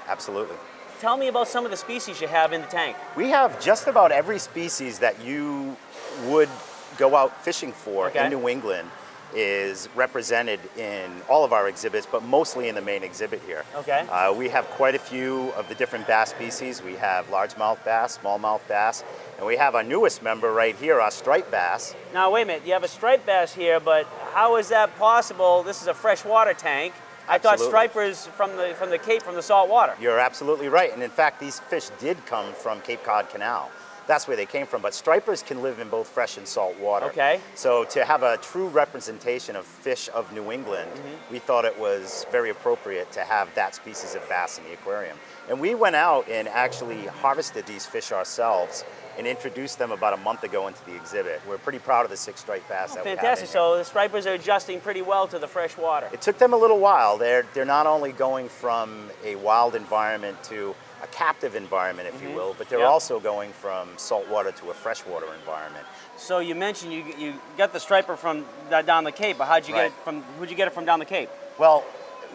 Absolutely. Tell me about some of the species you have in the tank. We have just about every species that you would go out fishing for in New England is represented in all of our exhibits, but mostly in the main exhibit here. Okay. We have quite a few of the different bass species. We have largemouth bass, smallmouth bass, and we have our newest member right here, our striped bass. Now, wait a minute. You have a striped bass here, but how is that possible? This is a freshwater tank. I thought stripers from the Cape, from the salt water. You're absolutely right. And in fact, these fish did come from Cape Cod Canal. That's where they came from. But stripers can live in both fresh and salt water. Okay. So to have a true representation of fish of New England, we thought it was very appropriate to have that species of bass in the aquarium. And we went out and actually harvested these fish ourselves and introduced them about a month ago into the exhibit. We're pretty proud of the 6 striped bass that we have in fantastic. here. So the stripers are adjusting pretty well to the fresh water. It took them a little while. They're not only going from a wild environment to a captive environment, if you will, but they're also going from saltwater to a freshwater environment. So you mentioned you got the striper from down the Cape, but how'd you get it from? Who'd you get it from down the Cape? Well,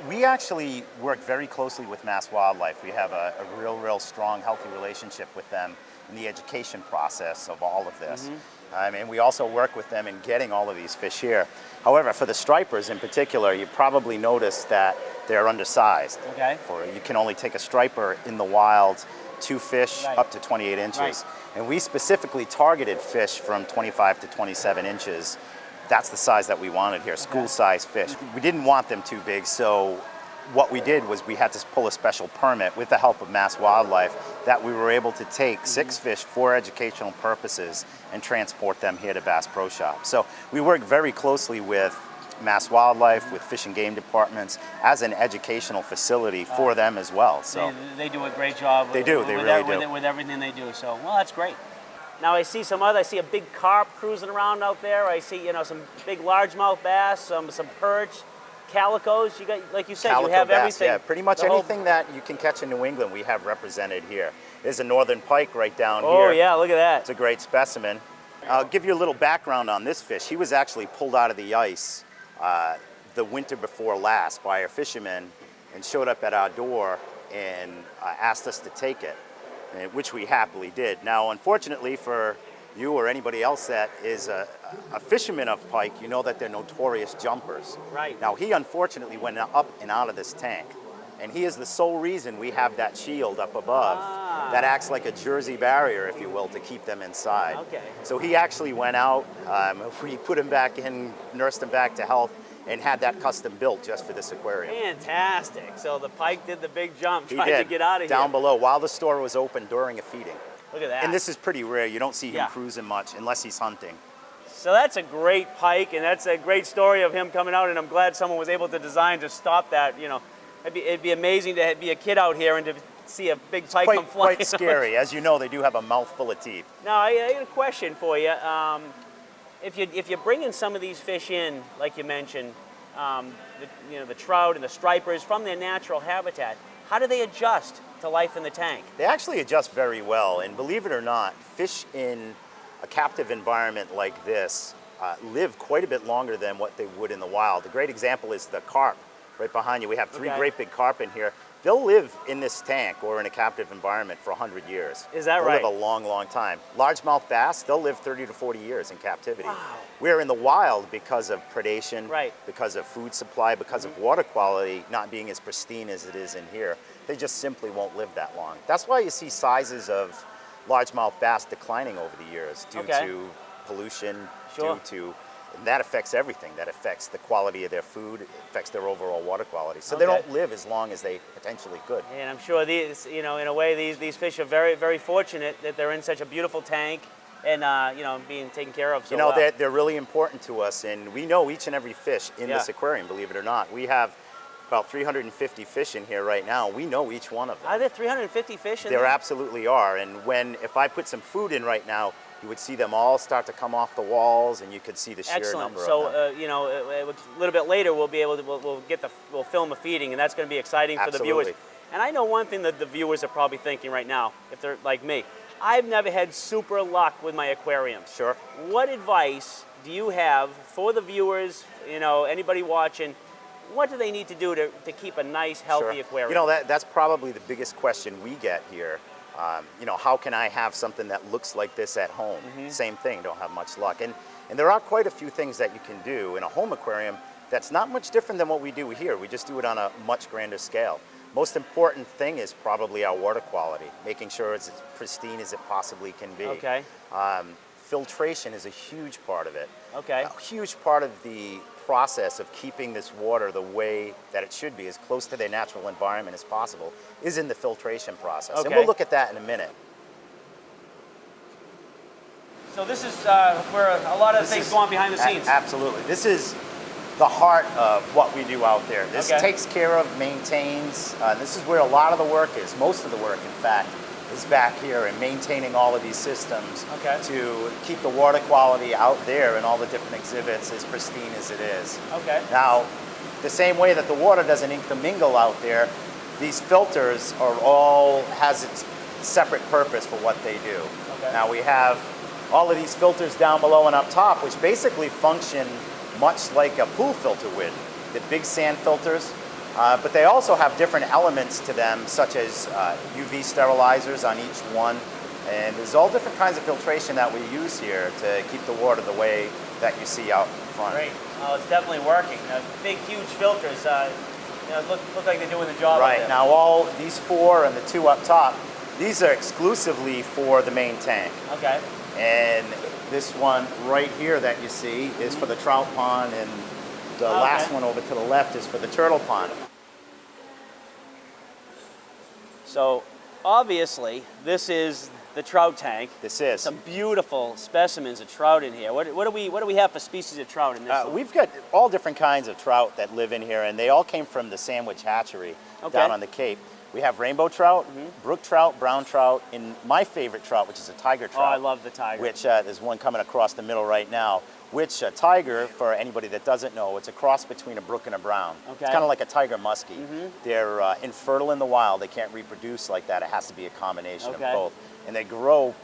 we actually work very closely with Mass Wildlife. We have a real strong, healthy relationship with them in the education process of all of this. And we also work with them in getting all of these fish here. However, for the stripers in particular, you probably noticed that they're undersized. Okay. You can only take a striper in the wild, 2 fish up to 28 inches. And we specifically targeted fish from 25 to 27 inches. That's the size that we wanted here, school-sized fish. We didn't want them too big, so what we did was we had to pull a special permit with the help of Mass Wildlife that we were able to take 6 fish for educational purposes and transport them here to Bass Pro Shop. So we work very closely with Mass Wildlife, with Fish and Game departments as an educational facility for them as well. So they do a great job. They do. They really do. With everything they do. So well, that's great. Now I see I see a big carp cruising around out there. I see some big largemouth bass, some perch, calicos. You got, like you said, Calico you have bass, everything. yeah, pretty much anything that you can catch in New England, we have represented here. There's a northern pike right down here. Oh yeah, look at that. It's a great specimen. I'll give you a little background on this fish. He was actually pulled out of the ice the winter before last by our fishermen and showed up at our door and asked us to take it, which we happily did. Now, unfortunately for you or anybody else that is a fisherman of pike, you know that they're notorious jumpers. Right. Now, he unfortunately went up and out of this tank, and he is the sole reason we have that shield up above that acts like a Jersey barrier, if you will, to keep them inside. Okay. So he actually went out, we put him back in, nursed him back to health, and had that custom built just for this aquarium. Fantastic. So the pike did the big jump, He trying did, to get out of here. down below, while the store was open during a feeding. Look at that. And this is pretty rare. You don't see him cruising much unless he's hunting. So that's a great pike, and that's a great story of him coming out, and I'm glad someone was able to design to stop that. It'd be amazing to be a kid out here and to see a big pike come flying. Quite scary. As you know, they do have a mouthful of teeth. Now, I got a question for you. If you're bringing some of these fish in, like you mentioned, the trout and the stripers from their natural habitat, how do they adjust to life in the tank? They actually adjust very well, and believe it or not, fish in a captive environment like this live quite a bit longer than what they would in the wild. A great example is the carp right behind you. We have 3 great big carp in here. They'll live in this tank or in a captive environment for 100 years. Is that they'll right? They'll live a long, long time. Largemouth bass, they'll live 30 to 40 years in captivity. Wow. We're in the wild because of predation, Right. because of food supply, because of water quality not being as pristine as it is in here. They just simply won't live that long. That's why you see sizes of largemouth bass declining over the years due to pollution, due to, and that affects everything. That affects the quality of their food, it affects their overall water quality. So they don't live as long as they potentially could. And I'm sure these, in a way, these fish are very, very fortunate that they're in such a beautiful tank and, being taken care of so well. They're really important to us, and we know each and every fish in this aquarium, believe it or not. We have about 350 fish in here right now. We know each one of them. Are there 350 fish in there? There absolutely are, and if I put some food in right now, you would see them all start to come off the walls, and you could see the sheer number of them. So, a little bit later, we'll be able to we'll film a feeding, and that's going to be exciting for the viewers. And I know one thing that the viewers are probably thinking right now, if they're like me, I've never had super luck with my aquariums. Sure. What advice do you have for the viewers? Anybody watching, what do they need to do to keep a nice, healthy aquarium? You know, that's probably the biggest question we get here. You know, how can I have something that looks like this at home? Same thing, don't have much luck. And there are quite a few things that you can do in a home aquarium that's not much different than what we do here. We just do it on a much grander scale. Most important thing is probably our water quality, making sure it's as pristine as it possibly can be. Okay. Filtration is a huge part of it. Okay. A huge part of the process of keeping this water the way that it should be, as close to their natural environment as possible, is in the filtration process. Okay. And we'll look at that in a minute. So this is where a lot of things go on behind the scenes. Absolutely. This is the heart of what we do out there. This takes care of, maintains, this is where a lot of the work is. Most of the work, in fact, is back here and maintaining all of these systems to keep the water quality out there and all the different exhibits as pristine as it is. Okay. Now, the same way that the water doesn't intermingle out there, these filters are all, has its separate purpose for what they do. Okay. Now we have all of these filters down below and up top, which basically function much like a pool filter would. The big sand filters, but they also have different elements to them, such as UV sterilizers on each one. And there's all different kinds of filtration that we use here to keep the water the way that you see out front. Great. Well, it's definitely working. Big, huge filters. You know, look like they're doing the job. Right. Now all these four and the two up top, these are exclusively for the main tank. Okay. And this one right here that you see is for the trout pond, and the last one over to the left is for the turtle pond. So obviously this is the trout tank. This is. Some beautiful specimens of trout in here. What do we have for species of trout in this? We've got all different kinds of trout that live in here, and they all came from the Sandwich Hatchery down on the Cape. We have rainbow trout, brook trout, brown trout, and my favorite trout, which is a tiger trout. Oh, I love the tiger. Which there's one coming across the middle right now. Which a tiger, for anybody that doesn't know, it's a cross between a brook and a brown. Okay. It's kind of like a tiger muskie. They're infertile in the wild. They can't reproduce like that. It has to be a combination of both. And they grow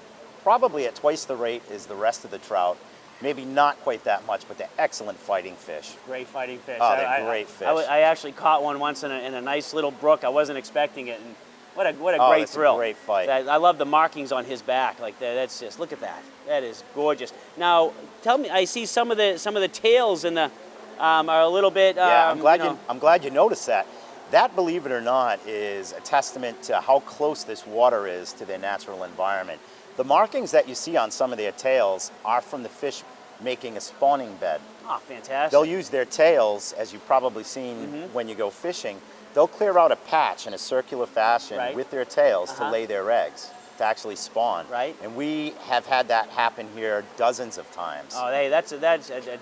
probably at twice the rate as the rest of the trout. Maybe not quite that much, but they're excellent fighting fish. Great fighting fish. Oh, they're great fish. I actually caught one once in a nice little brook. I wasn't expecting it, and what a great thrill. A great fight. I love the markings on his back. Like that's just, look at that. That is gorgeous. Now, tell me, I see some of the tails in the are a little bit. Yeah, I'm glad you noticed that. That, believe it or not, is a testament to how close this water is to their natural environment. The markings that you see on some of their tails are from the fish making a spawning bed. Oh, fantastic. They'll use their tails, as you've probably seen when you go fishing, they'll clear out a patch in a circular fashion with their tails to lay their eggs, to actually spawn. Right. And we have had that happen here dozens of times. Oh, hey, that's a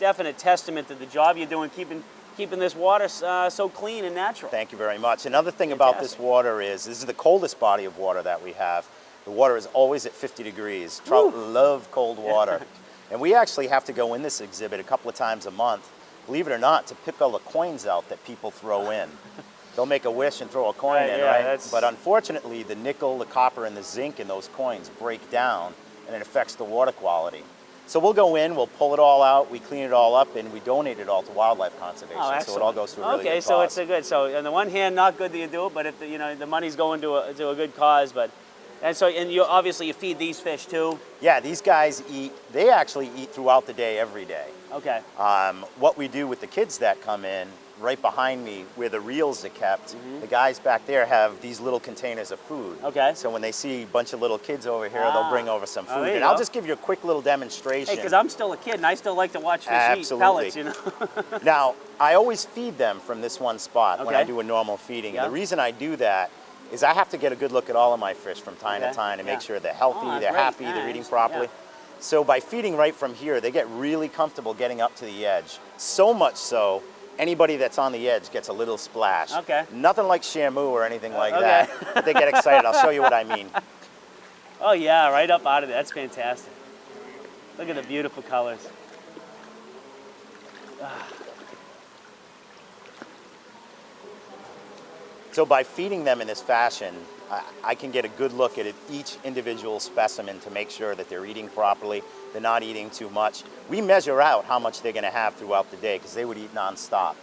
definite testament to the job you're doing, keeping this water so clean and natural. Thank you very much. Another thing about this water is, this is the coldest body of water that we have. The water is always at 50 degrees. Trout love cold water. And we actually have to go in this exhibit a couple of times a month, believe it or not, to pick all the coins out that people throw in. They'll make a wish and throw a coin in, right? But unfortunately, the nickel, the copper, and the zinc in those coins break down, and it affects the water quality. So we'll go in, we'll pull it all out, we clean it all up, and we donate it all to wildlife conservation. Oh, so it all goes to a really good cause. So it's a good. So on the one hand, not good that you do it, but if the money's going to a good cause. But and you obviously you feed these fish too. Yeah, these guys eat. They actually eat throughout the day, every day. Okay. What we do with the kids that come in, right behind me, where the reels are kept, the guys back there have these little containers of food. Okay. So when they see a bunch of little kids over here, they'll bring over some food. And I'll just give you a quick little demonstration. Hey, because I'm still a kid and I still like to watch fish eat pellets, Now, I always feed them from this one spot when I do a normal feeding. And the reason I do that is I have to get a good look at all of my fish from time to time to make sure they're healthy, they're happy, they're eating properly. So by feeding right from here, they get really comfortable getting up to the edge. So much so, anybody that's on the edge gets a little splash. Okay. Nothing like Shamu or anything like that. But they get excited. I'll show you what I mean. Oh yeah, right up out of there. That's fantastic. Look at the beautiful colors. So by feeding them in this fashion, I can get a good look at each individual specimen to make sure that they're eating properly, they're not eating too much. We measure out how much they're going to have throughout the day because they would eat nonstop.